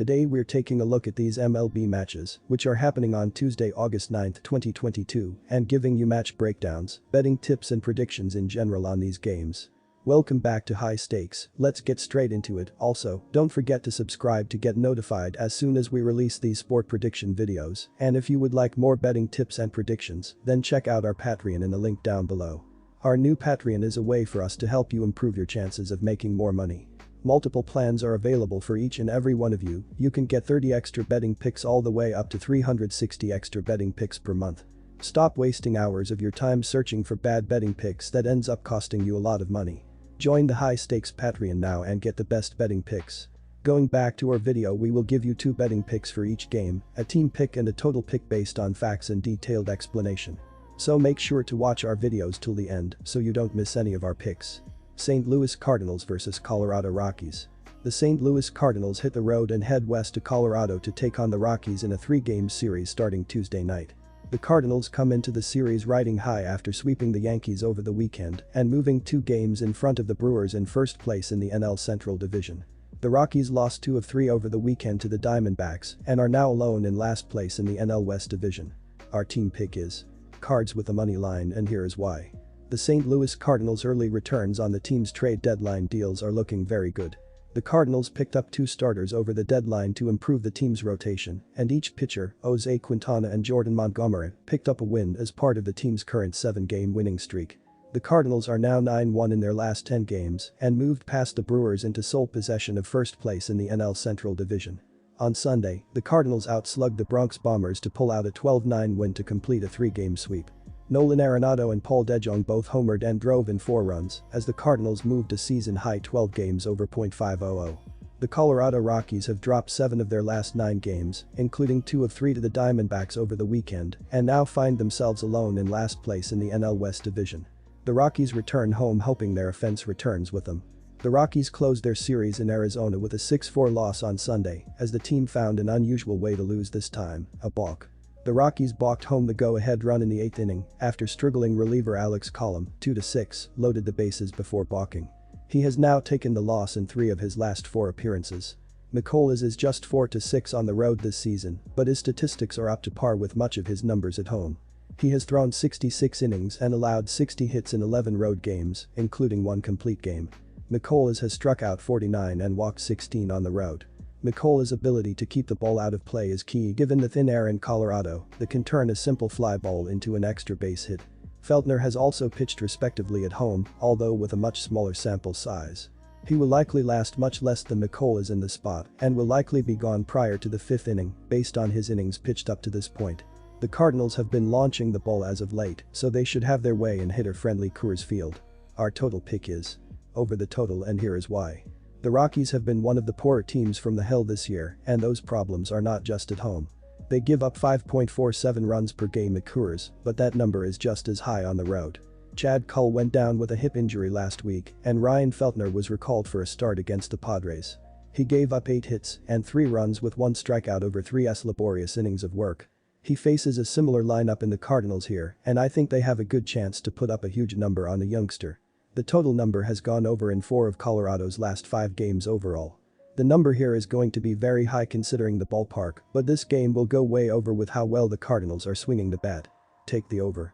Today we're taking a look at these MLB matches, which are happening on Tuesday, August 9, 2022, and giving you match breakdowns, betting tips and predictions in general on these games. Welcome back to High Stakes, let's get straight into it. Also, don't forget to subscribe to get notified as soon as we release these sport prediction videos, and if you would like more betting tips and predictions, then check out our Patreon in the link down below. Our new Patreon is a way for us to help you improve your chances of making more money. Multiple plans are available for each and every one of you. You can get 30 extra betting picks all the way up to 360 extra betting picks per month. Stop wasting hours of your time searching for bad betting picks that ends up costing you a lot of money. Join the High Stakes Patreon now and get the best betting picks. Going back to our video, we will give you 2 betting picks for each game, a team pick and a total pick based on facts and detailed explanation. So make sure to watch our videos till the end so you don't miss any of our picks. St. Louis Cardinals vs Colorado Rockies. The St. Louis Cardinals hit the road and head west to Colorado to take on the Rockies in a 3-game series starting Tuesday night. The Cardinals come into the series riding high after sweeping the Yankees over the weekend and moving 2 games in front of the Brewers in first place in the NL Central Division. The Rockies lost 2 of 3 over the weekend to the Diamondbacks and are now alone in last place in the NL West Division. Our team pick is Cards with a money line, and here is why. The St. Louis Cardinals' early returns on the team's trade deadline deals are looking very good. The Cardinals picked up 2 starters over the deadline to improve the team's rotation, and each pitcher, Jose Quintana and Jordan Montgomery, picked up a win as part of the team's current 7-game winning streak. The Cardinals are now 9-1 in their last 10 games and moved past the Brewers into sole possession of first place in the NL Central Division. On Sunday, the Cardinals outslugged the Bronx Bombers to pull out a 12-9 win to complete a 3-game sweep. Nolan Arenado and Paul DeJong both homered and drove in 4 runs as the Cardinals moved a season-high 12 games over .500. The Colorado Rockies have dropped 7 of their last 9 games, including 2 of 3 to the Diamondbacks over the weekend, and now find themselves alone in last place in the NL West Division. The Rockies return home hoping their offense returns with them. The Rockies closed their series in Arizona with a 6-4 loss on Sunday as the team found an unusual way to lose this time, a balk. The Rockies balked home the go-ahead run in the 8th inning after struggling reliever Alex Colom, 2-6, loaded the bases before balking. He has now taken the loss in 3 of his last 4 appearances. McCullers is just 4-6 on the road this season, but his statistics are up to par with much of his numbers at home. He has thrown 66 innings and allowed 60 hits in 11 road games, including 1 complete game. McCullers has struck out 49 and walked 16 on the road. McCullers' ability to keep the ball out of play is key given the thin air in Colorado that can turn a simple fly ball into an extra base hit. Feltner has also pitched respectively at home, although with a much smaller sample size. He will likely last much less than McCullers in the spot and will likely be gone prior to the 5th inning based on his innings pitched up to this point. The Cardinals have been launching the ball as of late, so they should have their way in hitter-friendly Coors Field. Our total pick is over the total, and here is why. The Rockies have been one of the poorer teams from the hill this year, and those problems are not just at home. They give up 5.47 runs per game at Coors, but that number is just as high on the road. Chad Kuhl went down with a hip injury last week, and Ryan Feltner was recalled for a start against the Padres. He gave up 8 hits and 3 runs with 1 strikeout over 3 laborious innings of work. He faces a similar lineup in the Cardinals here, and I think they have a good chance to put up a huge number on the youngster. The total number has gone over in 4 of Colorado's last 5 games overall. The number here is going to be very high considering the ballpark, but this game will go way over with how well the Cardinals are swinging the bat. Take the over.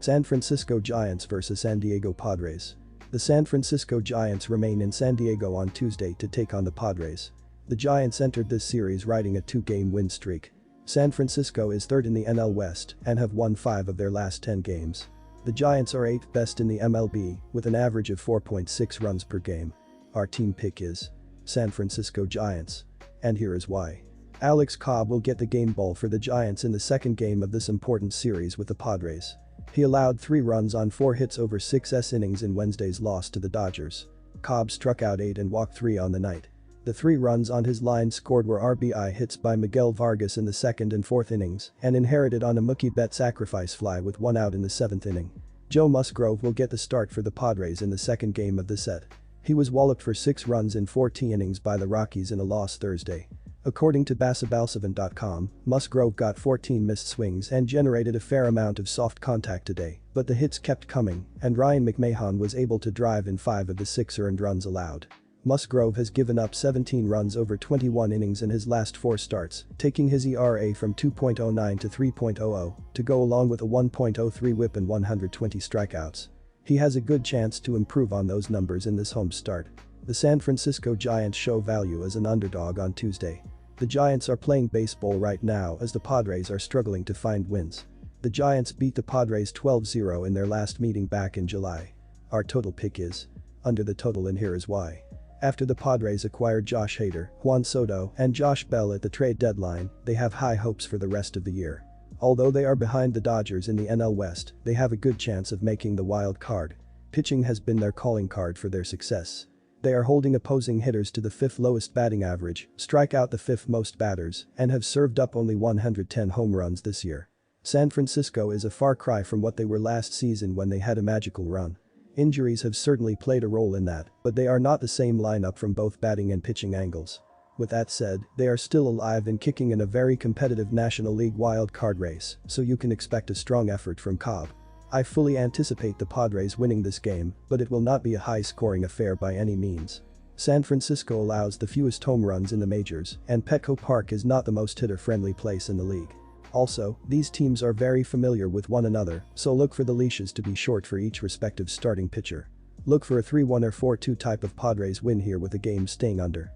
San Francisco Giants vs San Diego Padres. The San Francisco Giants remain in San Diego on Tuesday to take on the Padres. The Giants entered this series riding a 2-game win streak. San Francisco is 3rd in the NL West and have won 5 of their last 10 games. The Giants are 8th best in the MLB with an average of 4.6 runs per game. Our team pick is San Francisco Giants. And here is why. Alex Cobb will get the game ball for the Giants in the 2nd game of this important series with the Padres. He allowed 3 runs on 4 hits over 6 innings in Wednesday's loss to the Dodgers. Cobb struck out 8 and walked 3 on the night. The 3 runs on his line scored were RBI hits by Miguel Vargas in the 2nd and 4th innings and inherited on a Mookie Betts sacrifice fly with 1 out in the 7th inning. Joe Musgrove will get the start for the Padres in the 2nd game of the set. He was walloped for 6 runs in 14 innings by the Rockies in a loss Thursday. According to BasabalSavant.com, Musgrove got 14 missed swings and generated a fair amount of soft contact today, but the hits kept coming and Ryan McMahon was able to drive in 5 of the 6 earned runs allowed. Musgrove has given up 17 runs over 21 innings in his last 4 starts, taking his ERA from 2.09 to 3.00 to go along with a 1.03 whip and 120 strikeouts. He has a good chance to improve on those numbers in this home start. The San Francisco Giants show value as an underdog on Tuesday. The Giants are playing baseball right now as the Padres are struggling to find wins. The Giants beat the Padres 12-0 in their last meeting back in July. Our total pick is under the total, and here is why. After the Padres acquired Josh Hader, Juan Soto, and Josh Bell at the trade deadline, they have high hopes for the rest of the year. Although they are behind the Dodgers in the NL West, they have a good chance of making the wild card. Pitching has been their calling card for their success. They are holding opposing hitters to the 5th lowest batting average, strike out the 5th most batters, and have served up only 110 home runs this year. San Francisco is a far cry from what they were last season when they had a magical run. Injuries have certainly played a role in that, but they are not the same lineup from both batting and pitching angles. With that said, they are still alive and kicking in a very competitive National League wild card race, so you can expect a strong effort from Cobb. I fully anticipate the Padres winning this game, but it will not be a high-scoring affair by any means. San Francisco allows the fewest home runs in the majors, and Petco Park is not the most hitter-friendly place in the league. Also, these teams are very familiar with one another, so look for the leashes to be short for each respective starting pitcher. Look for a 3-1 or 4-2 type of Padres win here with the game staying under.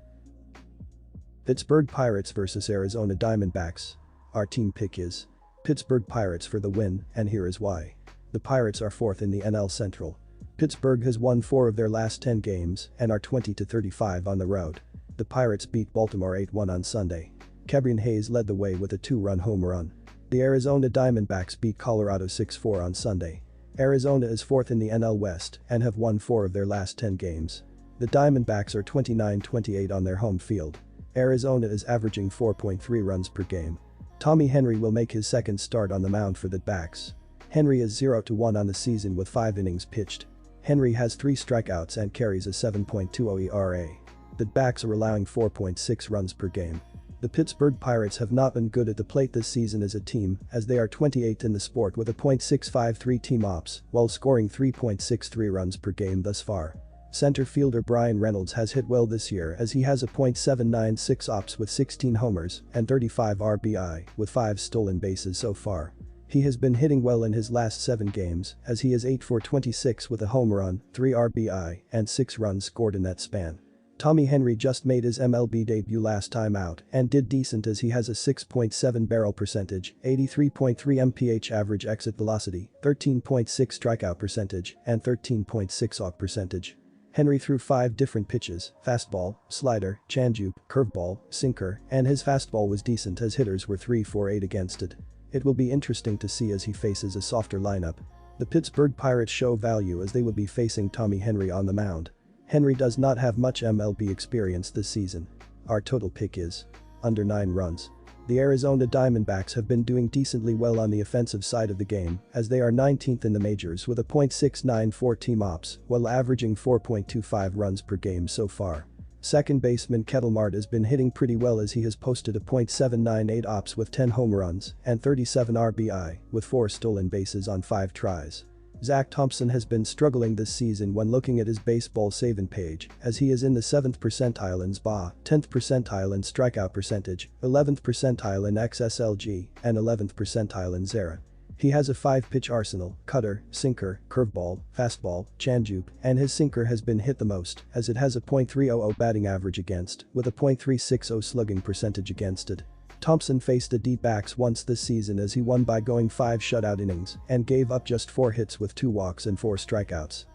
Pittsburgh Pirates vs Arizona Diamondbacks. Our team pick is Pittsburgh Pirates for the win, and here is why. The Pirates are 4th in the NL Central. Pittsburgh has won 4 of their last 10 games and are 20-35 on the road. The Pirates beat Baltimore 8-1 on Sunday. Ke'Bryan Hayes led the way with a 2-run home run. The Arizona Diamondbacks beat Colorado 6-4 on Sunday. Arizona is 4th in the NL West and have won 4 of their last 10 games. The Diamondbacks are 29-28 on their home field. Arizona is averaging 4.3 runs per game. Tommy Henry will make his second start on the mound for the Backs. Henry is 0-1 on the season with 5 innings pitched. Henry has 3 strikeouts and carries a 7.20 ERA. The Backs are allowing 4.6 runs per game. The Pittsburgh Pirates have not been good at the plate this season as a team, as they are 28th in the sport with a .653 team ops, while scoring 3.63 runs per game thus far. Center fielder Brian Reynolds has hit well this year as he has a .796 ops with 16 homers and 35 RBI, with 5 stolen bases so far. He has been hitting well in his last 7 games, as he is 8 for 26 with a home run, 3 RBI, and 6 runs scored in that span. Tommy Henry just made his MLB debut last time out and did decent as he has a 6.7 barrel percentage, 83.3 mph average exit velocity, 13.6 strikeout percentage, and 13.6 walk percentage. Henry threw 5 different pitches: fastball, slider, changeup, curveball, sinker, and his fastball was decent as hitters were 3 for 8 against it. It will be interesting to see as he faces a softer lineup. The Pittsburgh Pirates show value as they will be facing Tommy Henry on the mound. Henry does not have much MLB experience this season. Our total pick is under 9 runs. The Arizona Diamondbacks have been doing decently well on the offensive side of the game as they are 19th in the majors with a .694 team ops while averaging 4.25 runs per game so far. Second baseman Ketel Marte has been hitting pretty well as he has posted a .798 ops with 10 home runs and 37 RBI with 4 stolen bases on 5 tries. Zach Thompson has been struggling this season when looking at his baseball saving page as he is in the 7th percentile in SBA, 10th percentile in strikeout percentage, 11th percentile in XSLG, and 11th percentile in XERA. He has a 5-pitch arsenal: cutter, sinker, curveball, fastball, changeup, and his sinker has been hit the most as it has a .300 batting average against with a .360 slugging percentage against it. Thompson faced the D-backs once this season as he won by going 5 shutout innings and gave up just 4 hits with 2 walks and 4 strikeouts.